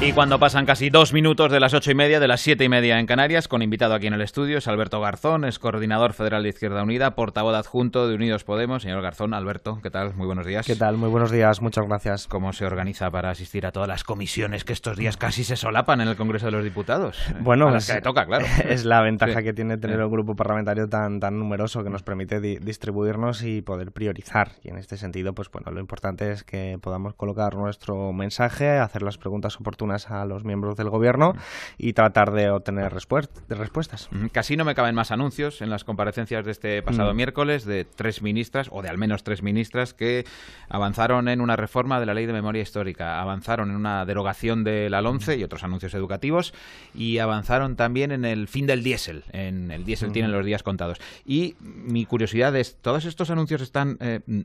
Y cuando pasan casi 2 minutos de las 8:30, de las 7:30 en Canarias, con invitado aquí en el estudio, es Alberto Garzón, es coordinador federal de Izquierda Unida, portavoz adjunto de Unidos Podemos. Señor Garzón, Alberto, ¿qué tal? Muy buenos días. ¿Qué tal? Muy buenos días, muchas gracias. ¿Cómo se organiza para asistir a todas las comisiones que estos días casi se solapan en el Congreso de los Diputados? Bueno, a las que le toca, claro. Es la ventaja que tiene tener un grupo parlamentario tan numeroso que nos permite distribuirnos y poder priorizar. Y en este sentido, pues bueno, lo importante es que podamos colocar nuestro mensaje, hacer las preguntas oportunas a los miembros del Gobierno y tratar de obtener respuestas. Casi no me caben más anuncios en las comparecencias de este pasado miércoles de 3 ministras, o de al menos 3 ministras, que avanzaron en una reforma de la Ley de Memoria Histórica, avanzaron en una derogación de la LOMCE y otros anuncios educativos, y avanzaron también en el fin del diésel. En el diésel tienen los días contados. Y mi curiosidad es, ¿todos estos anuncios están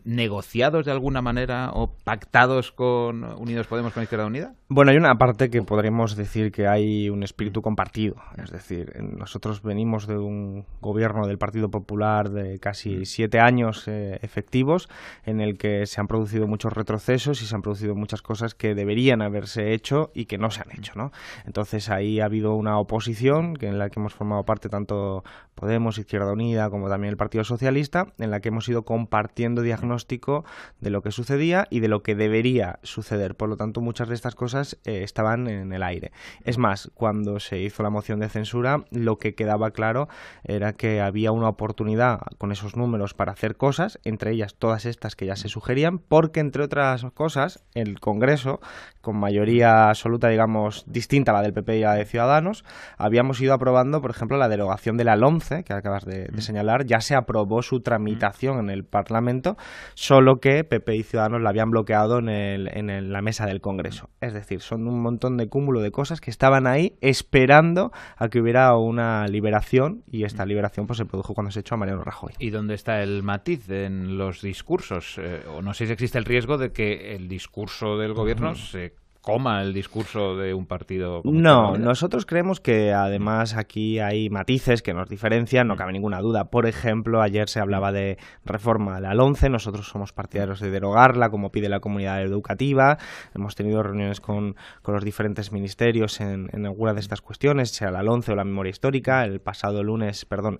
negociados de alguna manera o pactados con Unidos Podemos, con Izquierda Unida? Bueno, hay una parte que podremos decir que hay un espíritu compartido. Es decir, nosotros venimos de un gobierno del Partido Popular de casi 7 años efectivos, en el que se han producido muchos retrocesos y se han producido muchas cosas que deberían haberse hecho y que no se han hecho, ¿no? Entonces ahí ha habido una oposición en la que hemos formado parte tanto Podemos, Izquierda Unida, como también el Partido Socialista, en la que hemos ido compartiendo diagnóstico de lo que sucedía y de lo que debería suceder. Por lo tanto, muchas de estas cosas estaban en el aire. Es más, cuando se hizo la moción de censura, lo que quedaba claro era que había una oportunidad con esos números para hacer cosas, entre ellas todas estas que ya se sugerían, porque entre otras cosas, el Congreso, con mayoría absoluta, digamos, distinta a la del PP y a la de Ciudadanos, habíamos ido aprobando, por ejemplo, la derogación de la LOMCE, que acabas de señalar, ya se aprobó su tramitación en el Parlamento, solo que PP y Ciudadanos la habían bloqueado en la mesa del Congreso. Es decir, son un montón de cúmulo de cosas que estaban ahí esperando a que hubiera una liberación, y esta liberación pues se produjo cuando se echó a Mariano Rajoy. ¿Y dónde está el matiz en los discursos? O no sé si existe el riesgo de que el discurso del gobierno se coma el discurso de un partido como No, nosotros creemos que además aquí hay matices que nos diferencian, no cabe ninguna duda. Por ejemplo, ayer se hablaba de reforma de la LOMCE, nosotros somos partidarios de derogarla, como pide la comunidad educativa. Hemos tenido reuniones con los diferentes ministerios en alguna de estas cuestiones, sea la LOMCE o la memoria histórica.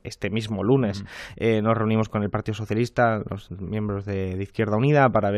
Este mismo lunes, nos reunimos con el Partido Socialista, los miembros de Izquierda Unida, para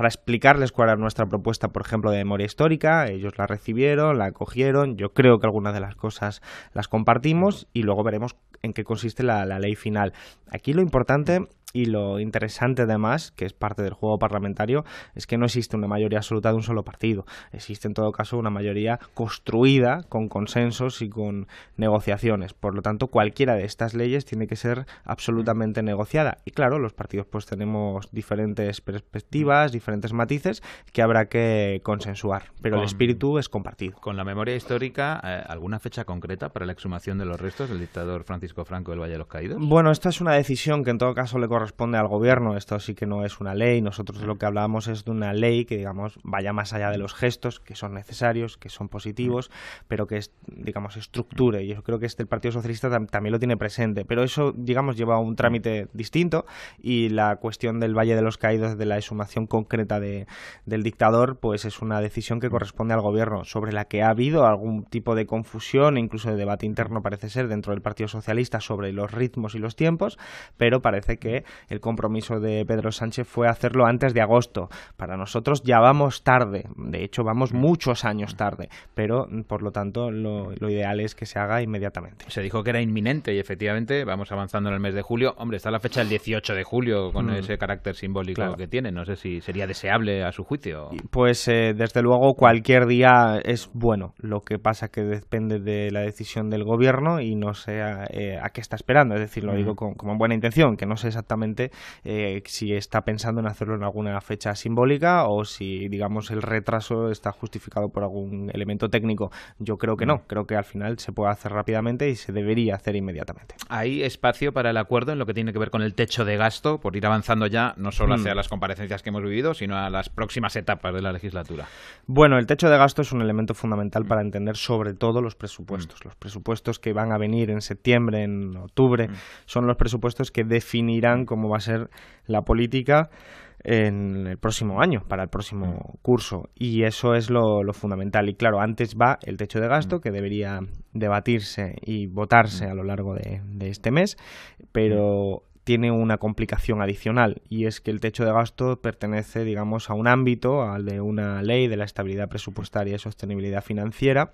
explicarles cuál era nuestra propuesta, por ejemplo, de memoria histórica. Ellos la recibieron, la acogieron. Yo creo que algunas de las cosas las compartimos y luego veremos en qué consiste la ley final. Aquí lo importante y lo interesante, además, que es parte del juego parlamentario, es que no existe una mayoría absoluta de un solo partido. Existe, en todo caso, una mayoría construida con consensos y con negociaciones. Por lo tanto, cualquiera de estas leyes tiene que ser absolutamente negociada. Y claro, los partidos pues tenemos diferentes perspectivas, diferentes matices que habrá que consensuar. Pero el espíritu es compartido. Con la memoria histórica, ¿alguna fecha concreta para la exhumación de los restos del dictador Francisco Franco del Valle de los Caídos? Bueno, esta es una decisión que en todo caso le corresponde al gobierno. Esto sí que no es una ley. Nosotros de lo que hablábamos es de una ley que, digamos, vaya más allá de los gestos, que son necesarios, que son positivos, pero que, digamos, estructure. Y yo creo que el Partido Socialista también lo tiene presente. Pero eso, digamos, lleva a un trámite distinto, y la cuestión del Valle de los Caídos, de la exhumación concreta del dictador, pues es una decisión que corresponde al gobierno, sobre la que ha habido algún tipo de confusión e incluso de debate interno, parece ser, dentro del Partido Socialista sobre los ritmos y los tiempos, pero parece que el compromiso de Pedro Sánchez fue hacerlo antes de agosto. Para nosotros ya vamos tarde, de hecho vamos muchos años tarde, pero por lo tanto lo ideal es que se haga inmediatamente. Se dijo que era inminente y efectivamente vamos avanzando en el mes de julio. Hombre, está la fecha del 18 de julio con ese carácter simbólico que tiene. No sé si sería deseable a su juicio. Pues desde luego cualquier día es bueno. Lo que pasa que depende de la decisión del gobierno y no sé a qué está esperando. Es decir, lo digo con buena intención, que no sé exactamente si está pensando en hacerlo en alguna fecha simbólica o si, digamos, el retraso está justificado por algún elemento técnico. Yo creo que no. Creo que al final se puede hacer rápidamente y se debería hacer inmediatamente. ¿Hay espacio para el acuerdo en lo que tiene que ver con el techo de gasto, por ir avanzando ya no solo hacia las comparecencias que hemos vivido, sino a las próximas etapas de la legislatura? Bueno, el techo de gasto es un elemento fundamental para entender sobre todo los presupuestos. Los presupuestos que van a venir en septiembre, en octubre, son los presupuestos que definirán cómo va a ser la política en el próximo año, para el próximo curso, y eso es lo fundamental. Y claro, antes va el techo de gasto, que debería debatirse y votarse a lo largo de este mes, pero tiene una complicación adicional, y es que el techo de gasto pertenece, digamos, a un ámbito, al de una ley de la estabilidad presupuestaria y sostenibilidad financiera,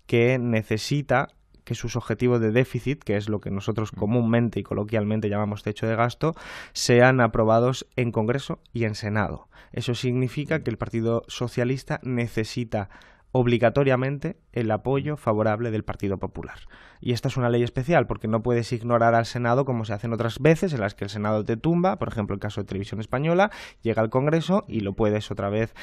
que necesita que sus objetivos de déficit, que es lo que nosotros comúnmente y coloquialmente llamamos techo de gasto, sean aprobados en Congreso y en Senado. Eso significa que el Partido Socialista necesita obligatoriamente el apoyo favorable del Partido Popular. Y esta es una ley especial porque no puedes ignorar al Senado como se hacen otras veces en las que el Senado te tumba, por ejemplo el caso de Televisión Española, llega al Congreso y lo puedes otra vez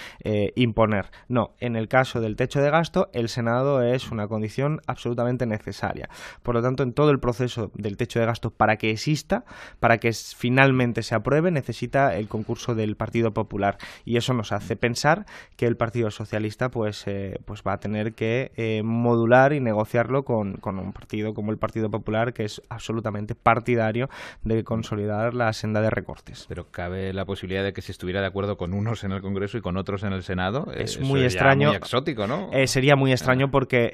imponer. No, en el caso del techo de gasto el Senado es una condición absolutamente necesaria. Por lo tanto, en todo el proceso del techo de gasto, para que exista, para que finalmente se apruebe, necesita el concurso del Partido Popular, y eso nos hace pensar que el Partido Socialista pues va a tener que modular y negociarlo con un partido como el Partido Popular, que es absolutamente partidario de consolidar la senda de recortes. Pero cabe la posibilidad de que se estuviera de acuerdo con unos en el Congreso y con otros en el Senado. Es muy extraño, muy exótico, ¿no? Sería muy extraño porque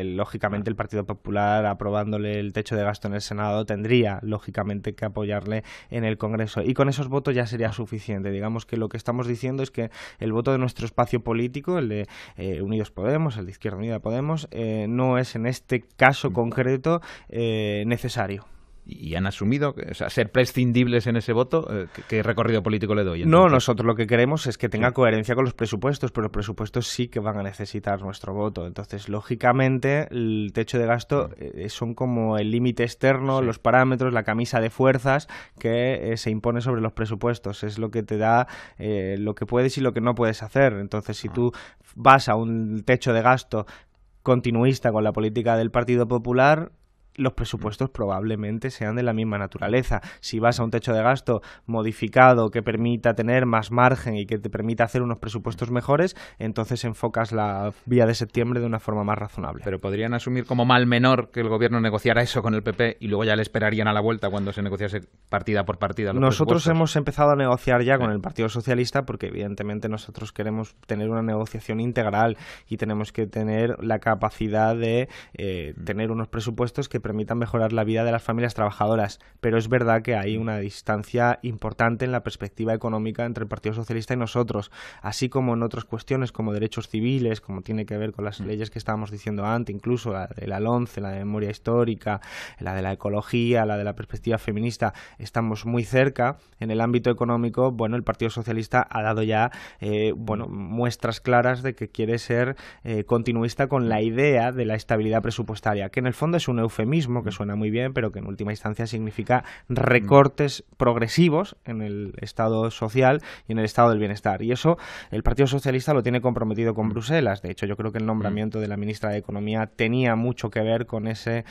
lógicamente el Partido Popular, aprobándole el techo de gasto en el Senado, tendría lógicamente que apoyarle en el Congreso, y con esos votos ya sería suficiente. Digamos que lo que estamos diciendo es que el voto de nuestro espacio político, el de Unidos Podemos, el de Izquierda Unida Podemos, no es en este caso concreto necesario. ¿Y han asumido ser prescindibles en ese voto? ¿Qué recorrido político le doy? No, nosotros lo que queremos es que tenga coherencia con los presupuestos, pero los presupuestos sí que van a necesitar nuestro voto. Entonces, lógicamente, el techo de gasto son como el límite externo, los parámetros, la camisa de fuerzas que se impone sobre los presupuestos. Es lo que te da lo que puedes y lo que no puedes hacer. Entonces, si tú vas a un techo de gasto continuista con la política del Partido Popular, los presupuestos probablemente sean de la misma naturaleza. Si vas a un techo de gasto modificado que permita tener más margen y que te permita hacer unos presupuestos mejores, entonces enfocas la vía de septiembre de una forma más razonable. Pero podrían asumir como mal menor que el gobierno negociara eso con el PP y luego ya le esperarían a la vuelta cuando se negociase partida por partida los Nosotros hemos empezado a negociar ya con el Partido Socialista porque evidentemente nosotros queremos tener una negociación integral y tenemos que tener la capacidad de tener unos presupuestos que permitan mejorar la vida de las familias trabajadoras, pero es verdad que hay una distancia importante en la perspectiva económica entre el Partido Socialista y nosotros, así como en otras cuestiones como derechos civiles, como tiene que ver con las leyes que estábamos diciendo antes, incluso la de la LOMCE, la de memoria histórica, la de la ecología, la de la perspectiva feminista. Estamos muy cerca. En el ámbito económico, bueno, el Partido Socialista ha dado ya muestras claras de que quiere ser continuista con la idea de la estabilidad presupuestaria, que en el fondo es un eufemismo, que suena muy bien, pero que en última instancia significa recortes progresivos en el estado social y en el estado del bienestar. Y eso el Partido Socialista lo tiene comprometido con Bruselas. De hecho, yo creo que el nombramiento de la ministra de Economía tenía mucho que ver con ese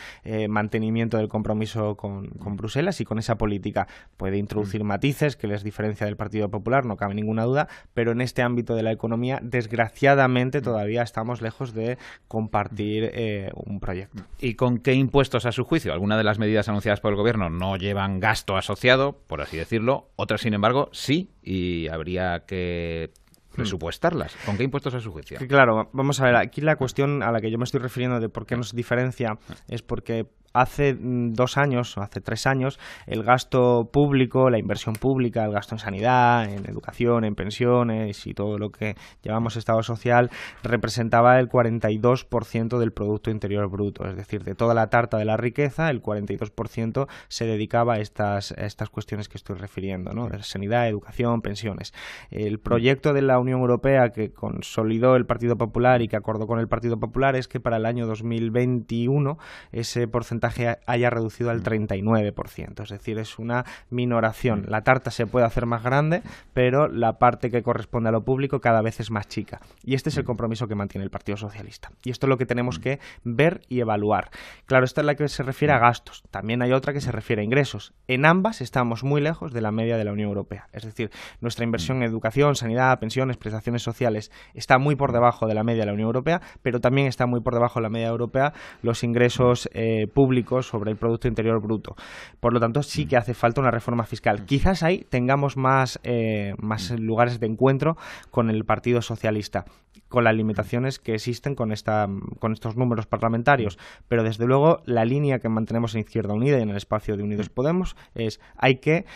mantenimiento del compromiso con Bruselas y con esa política. Puede introducir matices que les diferencia del Partido Popular, no cabe ninguna duda, pero en este ámbito de la economía, desgraciadamente, todavía estamos lejos de compartir un proyecto. ¿Y con qué impuestos, a su juicio? Algunas de las medidas anunciadas por el gobierno no llevan gasto asociado, por así decirlo, otras, sin embargo, sí, y habría que presupuestarlas. ¿Con qué impuestos, a su juicio? Claro, vamos a ver, aquí la cuestión a la que yo me estoy refiriendo de por qué nos diferencia es porque hace 2 años o hace 3 años el gasto público, la inversión pública, el gasto en sanidad, en educación, en pensiones y todo lo que llamamos Estado social representaba el 42% del Producto Interior Bruto. Es decir, de toda la tarta de la riqueza, el 42% se dedicaba a estas cuestiones que estoy refiriendo, ¿no? De sanidad, educación, pensiones. El proyecto de la Unión Europea que consolidó el Partido Popular y que acordó con el Partido Popular es que para el año 2021 ese porcentaje haya reducido al 39%, es decir, es una minoración. La tarta se puede hacer más grande, pero la parte que corresponde a lo público cada vez es más chica. Y este es el compromiso que mantiene el Partido Socialista. Y esto es lo que tenemos que ver y evaluar. Claro, esta es la que se refiere a gastos. También hay otra que se refiere a ingresos. En ambas estamos muy lejos de la media de la Unión Europea. Es decir, nuestra inversión en educación, sanidad, pensiones, prestaciones sociales está muy por debajo de la media de la Unión Europea, pero también está muy por debajo de la media europea los ingresos públicos público sobre el Producto Interior Bruto. Por lo tanto, sí que hace falta una reforma fiscal. Quizás ahí tengamos más lugares de encuentro con el Partido Socialista, con las limitaciones que existen con estos números parlamentarios, pero desde luego la línea que mantenemos en Izquierda Unida y en el espacio de Unidos Podemos es hay que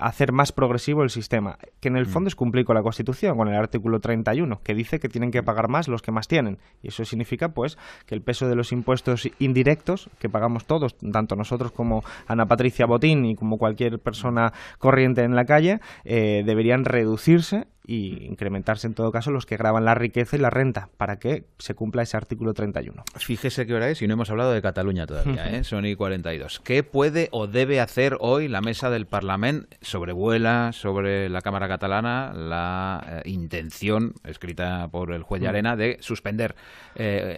hacer más progresivo el sistema, que en el fondo es cumplir con la Constitución, con el artículo 31, que dice que tienen que pagar más los que más tienen, y eso significa pues que el peso de los impuestos indirectos que pagamos todos, tanto nosotros como Ana Patricia Botín y como cualquier persona corriente en la calle, deberían reducirse y incrementarse en todo caso los que gravan la riqueza y la renta, para que se cumpla ese artículo 31. Fíjese qué hora es y no hemos hablado de Cataluña todavía, son y 42. ¿Qué puede o debe hacer hoy la mesa del Parlament? Sobrevuela sobre la Cámara catalana la intención, escrita por el juez Llarena, de suspender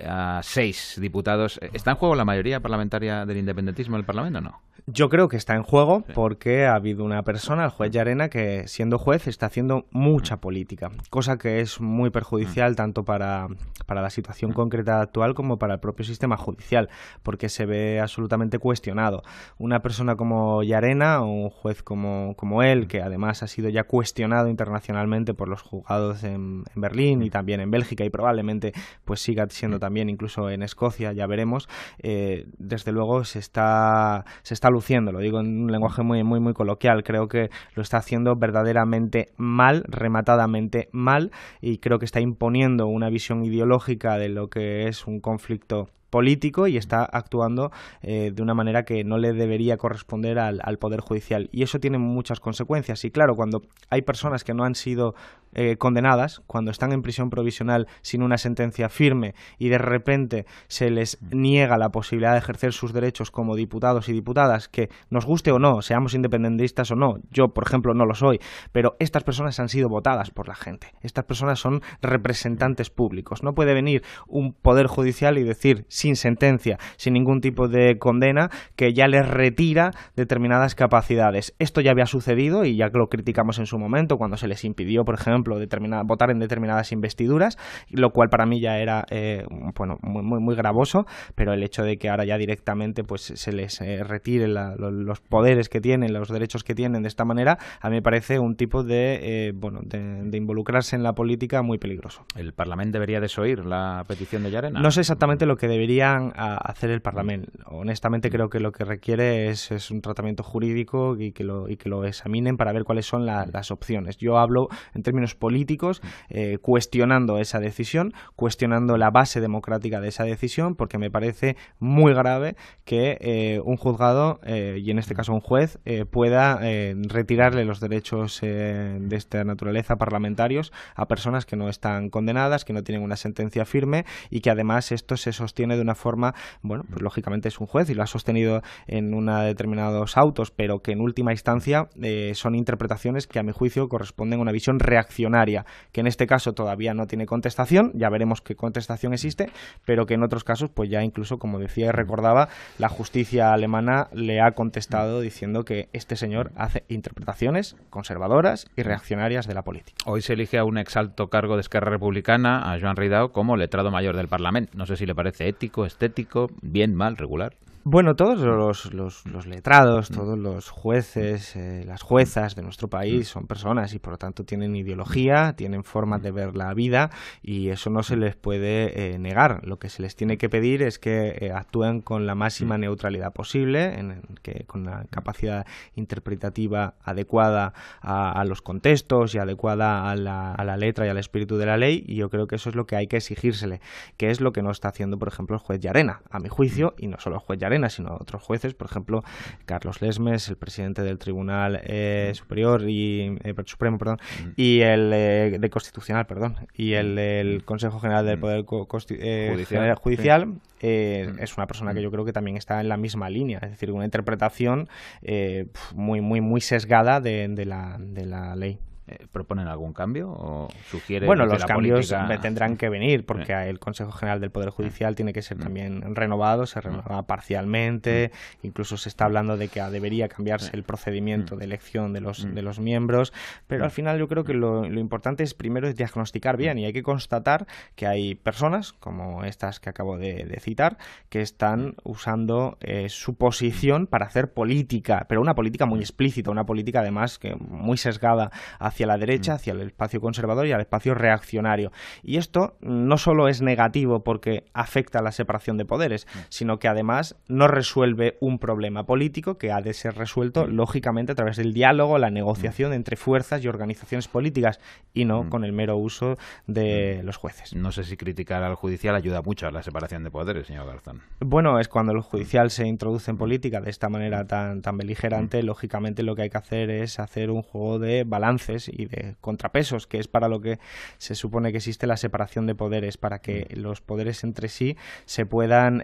a 6 diputados. ¿Está en juego la mayoría parlamentaria del independentismo del Parlamento o no? Yo creo que está en juego porque ha habido una persona, el juez Llarena, que siendo juez está haciendo mucha política, cosa que es muy perjudicial tanto para la situación concreta actual como para el propio sistema judicial, porque se ve absolutamente cuestionado. Una persona como Llarena, o un juez como él, que además ha sido ya cuestionado internacionalmente por los juzgados en Berlín y también en Bélgica y probablemente pues siga siendo también incluso en Escocia, ya veremos, desde luego se está luciendo, lo digo en un lenguaje muy coloquial, creo que lo está haciendo verdaderamente mal, rematadamente mal, y creo que está imponiendo una visión ideológica de lo que es un conflicto político y está actuando de una manera que no le debería corresponder al Poder Judicial, y eso tiene muchas consecuencias. Y claro, cuando hay personas que no han sido condenadas, cuando están en prisión provisional sin una sentencia firme y de repente se les niega la posibilidad de ejercer sus derechos como diputados y diputadas, que nos guste o no, seamos independentistas o no, yo por ejemplo no lo soy, pero estas personas han sido votadas por la gente, estas personas son representantes públicos. No puede venir un Poder Judicial y decir sin sentencia, sin ningún tipo de condena, que ya les retira determinadas capacidades. Esto ya había sucedido y ya lo criticamos en su momento cuando se les impidió, por ejemplo, votar en determinadas investiduras, lo cual para mí ya era muy gravoso, pero el hecho de que ahora ya directamente pues se les retire los poderes que tienen, los derechos que tienen de esta manera, a mí me parece un tipo de involucrarse en la política muy peligroso. ¿El Parlamento debería desoír la petición de Llarena? No sé exactamente lo que deberían hacer el Parlamento. Honestamente creo que lo que requiere es un tratamiento jurídico y que lo examinen para ver cuáles son las opciones. Yo hablo en términos políticos, cuestionando esa decisión, cuestionando la base democrática de esa decisión, porque me parece muy grave que un juzgado, y en este caso un juez, pueda retirarle los derechos de esta naturaleza parlamentarios a personas que no están condenadas, que no tienen una sentencia firme y que además esto se sostiene de una forma, pues lógicamente es un juez y lo ha sostenido en determinados autos, pero que en última instancia son interpretaciones que a mi juicio corresponden a una visión reaccionaria, que en este caso todavía no tiene contestación, ya veremos qué contestación existe, pero que en otros casos pues ya incluso, como decía y recordaba, la justicia alemana le ha contestado diciendo que este señor hace interpretaciones conservadoras y reaccionarias de la política. Hoy se elige a un exalto cargo de Esquerra Republicana, a Joan Ridao, como letrado mayor del Parlamento. No sé si le parece ético, estético, bien, mal, regular. Bueno, todos los letrados, todos los jueces, las juezas de nuestro país son personas y por lo tanto tienen ideología, tienen formas de ver la vida y eso no se les puede negar. Lo que se les tiene que pedir es que actúen con la máxima neutralidad posible, con la capacidad interpretativa adecuada a los contextos y adecuada a la letra y al espíritu de la ley, y yo creo que eso es lo que hay que exigírsele, que es lo que no está haciendo, por ejemplo, el juez Llarena, a mi juicio, y no solo el juez Llarena, sino otros jueces, por ejemplo, Carlos Lesmes, el presidente del Tribunal Supremo, y el de Constitucional, y el del Consejo General del Poder Judicial. Es una persona que yo creo que también está en la misma línea, es decir, una interpretación muy sesgada de la ley. ¿Proponen algún cambio o sugieren Bueno, que los la cambios política... tendrán que venir porque el Consejo General del Poder Judicial tiene que ser también renovado, se renueva parcialmente, incluso se está hablando de que debería cambiarse el procedimiento de elección de los miembros, pero al final yo creo que lo importante es primero es diagnosticar bien y hay que constatar que hay personas como estas que acabo de citar que están usando su posición para hacer política, pero una política muy explícita, una política además que muy sesgada hacia la derecha, hacia el espacio conservador y al espacio reaccionario. Y esto no solo es negativo porque afecta a la separación de poderes, sino que además no resuelve un problema político que ha de ser resuelto lógicamente a través del diálogo, la negociación entre fuerzas y organizaciones políticas y no con el mero uso de los jueces. No sé si criticar al judicial ayuda mucho a la separación de poderes, señor Garzón. Bueno, es cuando el judicial se introduce en política de esta manera tan beligerante, lógicamente lo que hay que hacer es hacer un juego de balances y de contrapesos, que es para lo que se supone que existe la separación de poderes, para que los poderes entre sí se puedan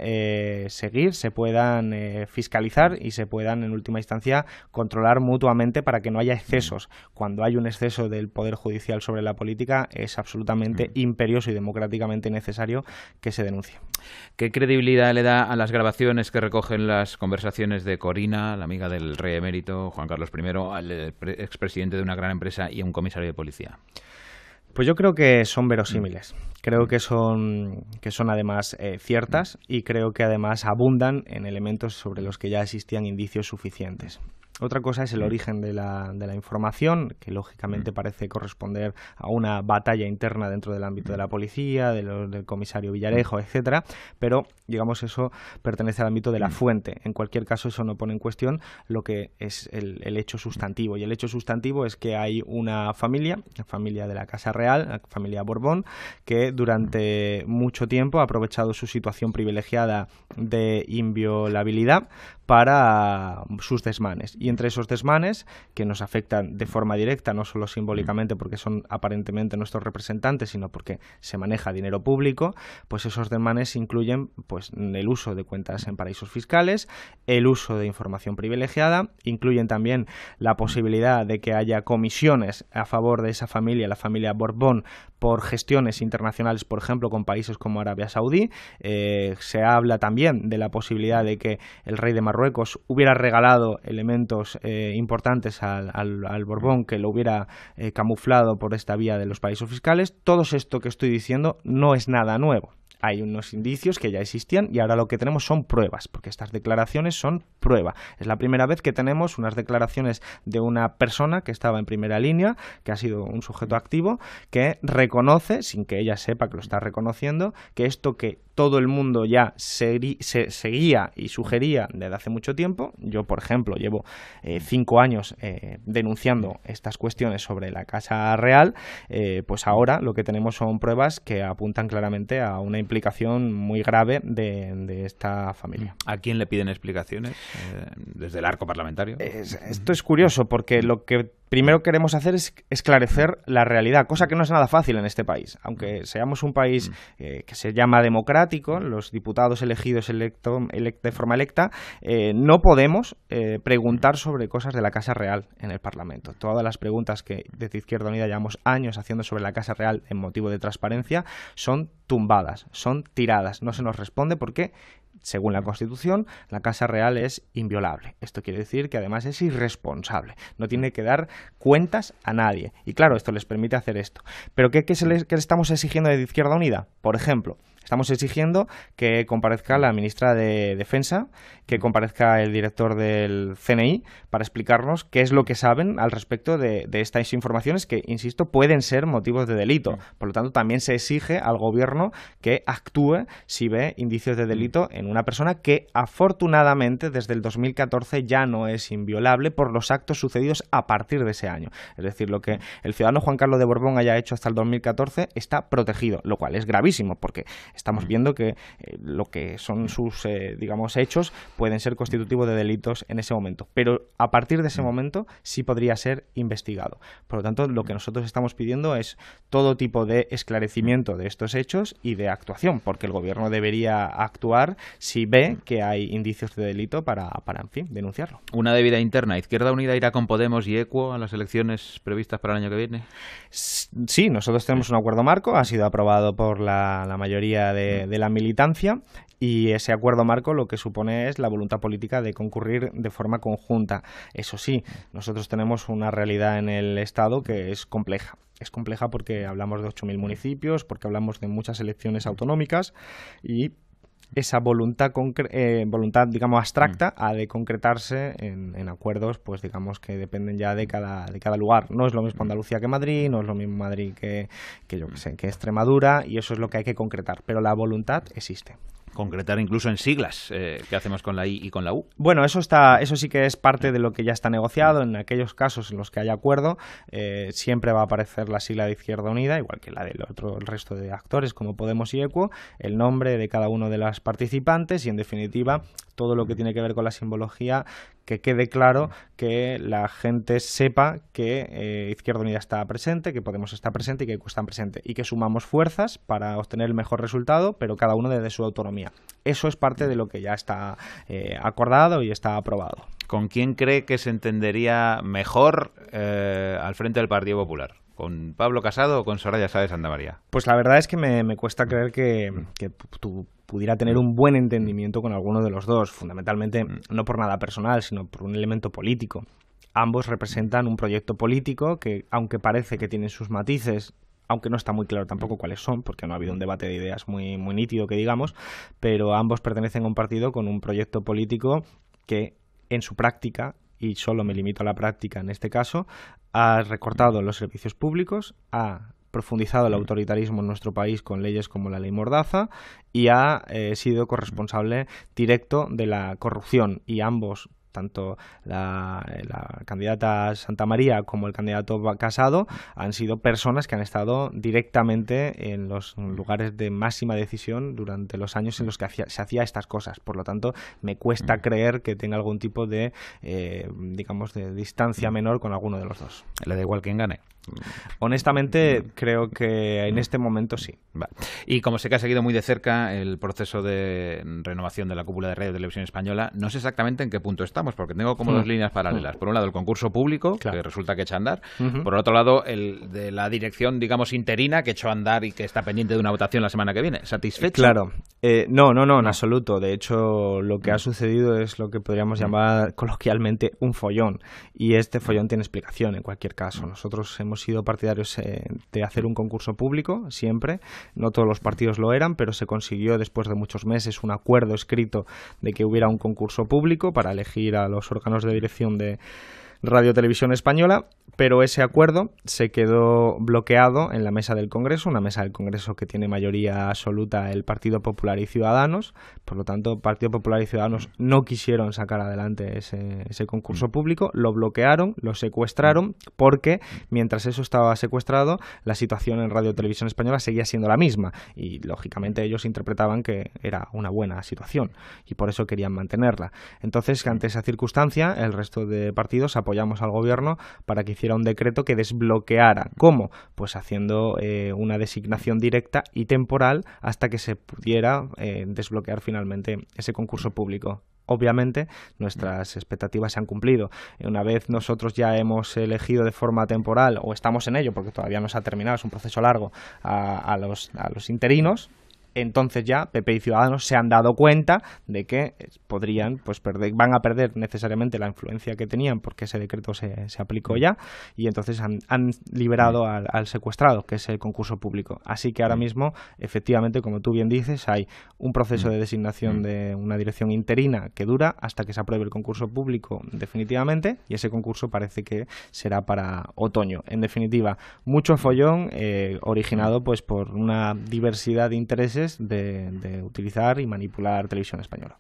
seguir, se puedan fiscalizar y se puedan en última instancia controlar mutuamente para que no haya excesos. Cuando hay un exceso del poder judicial sobre la política es absolutamente imperioso y democráticamente necesario que se denuncie. ¿Qué credibilidad le da a las grabaciones que recogen las conversaciones de Corina, la amiga del rey emérito Juan Carlos I, al expresidente de una gran empresa y a un comisario de policía? Pues yo creo que son verosímiles, creo que son además ciertas y creo que además abundan en elementos sobre los que ya existían indicios suficientes. Otra cosa es el origen de la información, que lógicamente parece corresponder a una batalla interna dentro del ámbito de la policía, del comisario Villarejo, etcétera, pero digamos eso pertenece al ámbito de la fuente. En cualquier caso, eso no pone en cuestión lo que es el hecho sustantivo. Y el hecho sustantivo es que hay una familia, la familia de la Casa Real, la familia Borbón, que durante mucho tiempo ha aprovechado su situación privilegiada de inviolabilidad para sus desmanes. Y entre esos desmanes, que nos afectan de forma directa, no solo simbólicamente porque son aparentemente nuestros representantes, sino porque se maneja dinero público, pues esos desmanes incluyen pues el uso de cuentas en paraísos fiscales, el uso de información privilegiada, incluyen también la posibilidad de que haya comisiones a favor de esa familia, la familia Borbón, por gestiones internacionales, por ejemplo, con países como Arabia Saudí. Se habla también de la posibilidad de que el rey de Marruecos hubiera regalado elementos importantes al Borbón, que lo hubiera camuflado por esta vía de los paraísos fiscales. Todo esto que estoy diciendo no es nada nuevo. Hay unos indicios que ya existían y ahora lo que tenemos son pruebas, porque estas declaraciones son prueba. Es la primera vez que tenemos unas declaraciones de una persona que estaba en primera línea, que ha sido un sujeto activo, que reconoce, sin que ella sepa que lo está reconociendo, que esto que todo el mundo ya seguía y sugería desde hace mucho tiempo. Yo, por ejemplo, llevo 5 años denunciando estas cuestiones sobre la Casa Real, pues ahora lo que tenemos son pruebas que apuntan claramente a una implicación muy grave de esta familia. ¿A quién le piden explicaciones desde el arco parlamentario? Esto es curioso porque lo que primero queremos hacer es esclarecer la realidad, cosa que no es nada fácil en este país. Aunque seamos un país que se llama democrático, los diputados elegidos de forma electa, no podemos preguntar sobre cosas de la Casa Real en el Parlamento. Todas las preguntas que desde Izquierda Unida llevamos años haciendo sobre la Casa Real en motivo de transparencia son tumbadas, son tiradas. No se nos responde porque, según la Constitución, la Casa Real es inviolable. Esto quiere decir que además es irresponsable. No tiene que dar cuentas a nadie. Y claro, esto les permite hacer esto. ¿Pero qué le estamos exigiendo de Izquierda Unida? Por ejemplo, estamos exigiendo que comparezca la ministra de Defensa, que comparezca el director del CNI para explicarnos qué es lo que saben al respecto de estas informaciones que, insisto, pueden ser motivos de delito. Por lo tanto, también se exige al gobierno que actúe si ve indicios de delito en una persona que, afortunadamente, desde el 2014 ya no es inviolable por los actos sucedidos a partir de ese año. Es decir, lo que el ciudadano Juan Carlos de Borbón haya hecho hasta el 2014 está protegido, lo cual es gravísimo porque estamos viendo que lo que son sus, digamos, hechos pueden ser constitutivos de delitos en ese momento. Pero a partir de ese momento sí podría ser investigado. Por lo tanto, lo que nosotros estamos pidiendo es todo tipo de esclarecimiento de estos hechos y de actuación, porque el gobierno debería actuar si ve que hay indicios de delito para en fin, denunciarlo. Una debida interna. ¿Izquierda Unida irá con Podemos y EQUO a las elecciones previstas para el año que viene? Sí, nosotros tenemos un acuerdo marco, ha sido aprobado por la mayoría de la militancia, y ese acuerdo marco lo que supone es la voluntad política de concurrir de forma conjunta. Eso sí, nosotros tenemos una realidad en el Estado que es compleja. Es compleja porque hablamos de 8.000 municipios, porque hablamos de muchas elecciones autonómicas, y esa voluntad, digamos, abstracta ha de concretarse en acuerdos, pues digamos, que dependen ya de cada lugar. No es lo mismo Andalucía que Madrid, no es lo mismo Madrid que yo que sé, que Extremadura, y eso es lo que hay que concretar, pero la voluntad existe. Concretar incluso en siglas. ¿Qué hacemos con la I y con la U? Bueno, eso sí que es parte de lo que ya está negociado. En aquellos casos en los que haya acuerdo, siempre va a aparecer la sigla de Izquierda Unida, igual que la del el resto de actores como Podemos y EQUO, el nombre de cada uno de las participantes y, en definitiva, todo lo que tiene que ver con la simbología, que quede claro, que la gente sepa que Izquierda Unida está presente, que Podemos está presente y que EQUO está presente, y que sumamos fuerzas para obtener el mejor resultado, pero cada uno desde su autonomía. Eso es parte de lo que ya está acordado y está aprobado. ¿Con quién cree que se entendería mejor al frente del Partido Popular? ¿Con Pablo Casado o con Soraya Sáez Santamaría? Pues la verdad es que me cuesta creer que tú pudiera tener un buen entendimiento con alguno de los dos, fundamentalmente no por nada personal, sino por un elemento político. Ambos representan un proyecto político que, aunque parece que tienen sus matices, aunque no está muy claro tampoco cuáles son, porque no ha habido un debate de ideas muy nítido, que digamos, pero ambos pertenecen a un partido con un proyecto político que, en su práctica, y solo me limito a la práctica en este caso, ha recortado los servicios públicos, ha profundizado el autoritarismo en nuestro país con leyes como la Ley Mordaza, y ha sido corresponsable directo de la corrupción, y ambos, tanto la candidata Santamaría como el candidato Casado, han sido personas que han estado directamente en los lugares de máxima decisión durante los años en los que se hacía estas cosas. Por lo tanto, me cuesta creer que tenga algún tipo de, digamos, de distancia menor con alguno de los dos. ¿Le da igual quién gane? Honestamente, creo que en este momento sí. Vale. Y como sé que ha seguido muy de cerca el proceso de renovación de la cúpula de Radio y Televisión Española, no sé exactamente en qué punto estamos, porque tengo como dos líneas paralelas. Por un lado, el concurso público, que resulta que echa a andar. Por el otro lado, el de la dirección, digamos, interina, que echó a andar y que está pendiente de una votación la semana que viene. ¿Satisfecho? Claro. No, en absoluto. De hecho, lo que ha sucedido es lo que podríamos llamar coloquialmente un follón. Y este follón tiene explicación en cualquier caso. Nosotros hemos sido partidarios de hacer un concurso público, siempre. No todos los partidos lo eran, pero se consiguió después de muchos meses un acuerdo escrito de que hubiera un concurso público para elegir a los órganos de dirección de Radio Televisión Española, pero ese acuerdo se quedó bloqueado en la mesa del Congreso, una mesa del Congreso que tiene mayoría absoluta el Partido Popular y Ciudadanos. Por lo tanto, Partido Popular y Ciudadanos no quisieron sacar adelante ese concurso público, lo bloquearon, lo secuestraron, porque mientras eso estaba secuestrado, la situación en Radio Televisión Española seguía siendo la misma, y lógicamente ellos interpretaban que era una buena situación y por eso querían mantenerla. Entonces, ante esa circunstancia, el resto de partidos apoyamos al gobierno para que hiciera un decreto que desbloqueara. ¿Cómo? Pues haciendo una designación directa y temporal hasta que se pudiera desbloquear finalmente ese concurso público. Obviamente, nuestras expectativas se han cumplido. Una vez nosotros ya hemos elegido de forma temporal, o estamos en ello, porque todavía no se ha terminado, es un proceso largo, a los interinos, entonces ya PP y Ciudadanos se han dado cuenta de que podrían, pues van a perder necesariamente la influencia que tenían, porque ese decreto se aplicó ya, y entonces han liberado al secuestrado, que es el concurso público. Así que ahora mismo, efectivamente, como tú bien dices, hay un proceso de designación de una dirección interina que dura hasta que se apruebe el concurso público definitivamente, y ese concurso parece que será para otoño. En definitiva, mucho follón originado pues por una diversidad de intereses de utilizar y manipular Televisión Española.